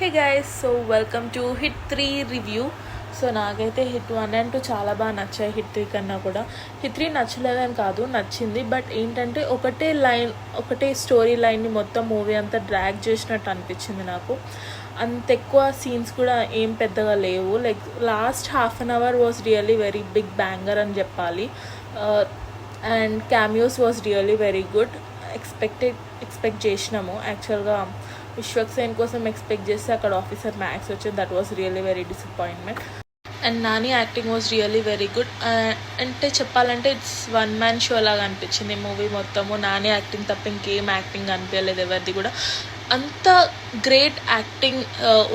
Hey guys, so welcome to hit 3 review. So నాకైతే hit 1 and 2 చాలా బాగా నచ్చాయి. హిట్ 3 కన్నా కూడా హిట్ 3 నచ్చలేదని కాదు, నచ్చింది. బట్ ఏంటంటే ఒకటే స్టోరీ లైన్ని మొత్తం మూవీ అంతా డ్రాగ్ చేసినట్టు అనిపించింది నాకు. అంత ఎక్కువ సీన్స్ కూడా ఏం పెద్దగా లేవు. Like last half an hour was really very big banger అని చెప్పాలి. And cameos was really very good. Expect చేసినాము. యాక్చువల్గా విశ్వక్సేన్ కోసం ఎక్స్పెక్ట్ చేస్తే అక్కడ ఆఫీసర్ మ్యాక్స్ వచ్చింది. That was really very disappointment. And Nani acting was really very good. అంటే చెప్పాలంటే ఇట్స్ వన్ మ్యాన్ షో లాగా అనిపించింది మూవీ మొత్తము. నాని యాక్టింగ్ తప్ప ఇంకేం యాక్టింగ్ అనిపించలేదు ఎవరిది కూడా. అంత గ్రేట్ యాక్టింగ్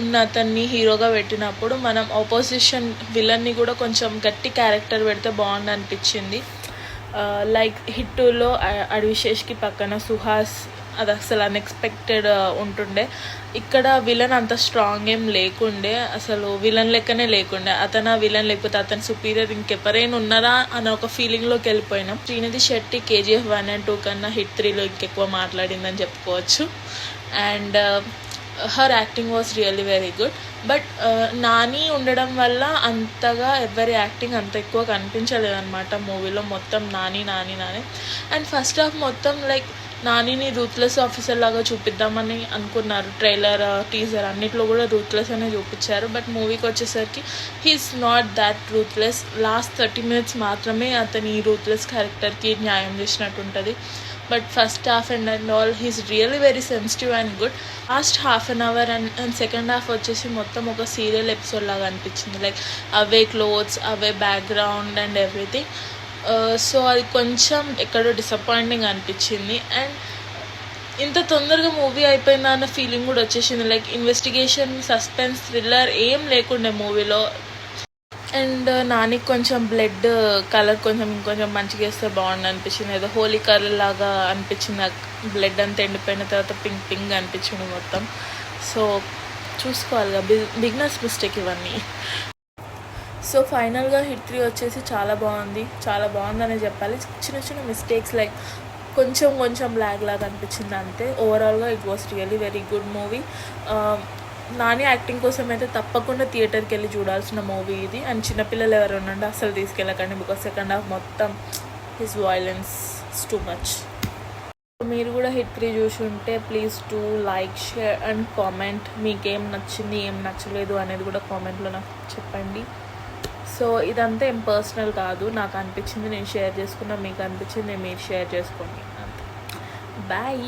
ఉన్న అతన్ని హీరోగా పెట్టినప్పుడు మనం ఆపోజిషన్ విలన్ని కూడా కొంచెం గట్టి క్యారెక్టర్ పెడితే బాగుంది అనిపించింది. లైక్ హిట్ 2లో అడివిశేష్కి పక్కన సుహాస్, అది అసలు అన్ఎక్స్పెక్టెడ్ ఉంటుండే. ఇక్కడ విలన్ అంత స్ట్రాంగ్ ఏం లేకుండే, అసలు విలన్ లెక్కనే లేకుండే. అతను విలన్ లేకపోతే అతని సుపీరియర్ ఇంకెవరైనా ఉన్నారా అన్న ఒక ఫీలింగ్లోకి వెళ్ళిపోయినాం. శ్రీనిధి శెట్టి KGF 1 and 2 కన్నా హిట్ 3లో ఇంకెక్కువ మాట్లాడిందని చెప్పుకోవచ్చు. And her acting was really very good. But Nani ఉండడం వల్ల అంతగా ఎవరి యాక్టింగ్ అంత ఎక్కువ కనిపించలేదన్నమాట మూవీలో. మొత్తం నాని. అండ్ ఫస్ట్ హాఫ్ మొత్తం లైక్ నానిని రూత్లెస్ ఆఫీసర్ లాగా చూపిద్దామని అనుకున్నారు. ట్రైలర్, టీజర్ అన్నిట్లో కూడా రూత్లెస్ అనే చూపించారు. బట్ మూవీకి వచ్చేసరికి he's not that ruthless. Last 30 minutes మాత్రమే అతని రూత్లెస్ క్యారెక్టర్కి న్యాయం చేసినట్టు ఉంటుంది. But first half and all he's really very sensitive and good. Last half an hour and second half వచ్చేసి మొత్తం ఒక సీరియల్ ఎపిసోడ్ లాగా అనిపించింది. లైక్ అవే క్లోత్స్, అవే బ్యాక్గ్రౌండ్ అండ్ ఎవ్రీథింగ్. సో అది కొంచెం ఎక్కడో డిసప్పాయింటింగ్ అనిపించింది. అండ్ ఇంత తొందరగా మూవీ అయిపోయిందా అన్న ఫీలింగ్ కూడా వచ్చేసింది. లైక్ ఇన్వెస్టిగేషన్, సస్పెన్స్, థ్రిల్లర్ ఏం లేకుండే మూవీలో. అండ్ నానికి కొంచెం బ్లడ్ కలర్ ఇంకొంచెం మంచిగా వేస్తే బాగుంది అనిపించింది. ఏదో హోలీ కలర్ లాగా అనిపించింది. నాకు బ్లడ్ అంతా ఎండిపోయిన తర్వాత పింక్ అనిపించింది మొత్తం. సో చూసుకోవాలిగా, బిగినర్స్ మిస్టేక్ ఇవన్నీ. సో ఫైనల్గా హిట్ 3 వచ్చేసి చాలా బాగుందనే చెప్పాలి. చిన్న మిస్టేక్స్ లైక్ కొంచెం లాగ్ లాగా అనిపించింది అంతే. ఓవరాల్గా it was really very good movie. Nani acting కోసం అయితే తప్పకుండా థియేటర్కి వెళ్ళి చూడాల్సిన మూవీ ఇది. అండ్ చిన్నపిల్లలు ఎవరు ఉండండి అసలు తీసుకెళ్ళకండి, బికాస్ సెకండ్ హాఫ్ మొత్తం హిస్ వైలెన్స్ టూ మచ్. మీరు కూడా హిట్ 3 చూసి ఉంటే please do like, share and comment. మీకేం నచ్చింది, ఏం నచ్చలేదు అనేది కూడా కామెంట్లో నాకు చెప్పండి. సో ఇదంతా ఏం పర్సనల్ కాదు, నాకు అనిపించింది నేను షేర్ చేసుకున్నా, మీకు అనిపించింది మీరు షేర్ చేసుకోండి అంతే. బాయ్.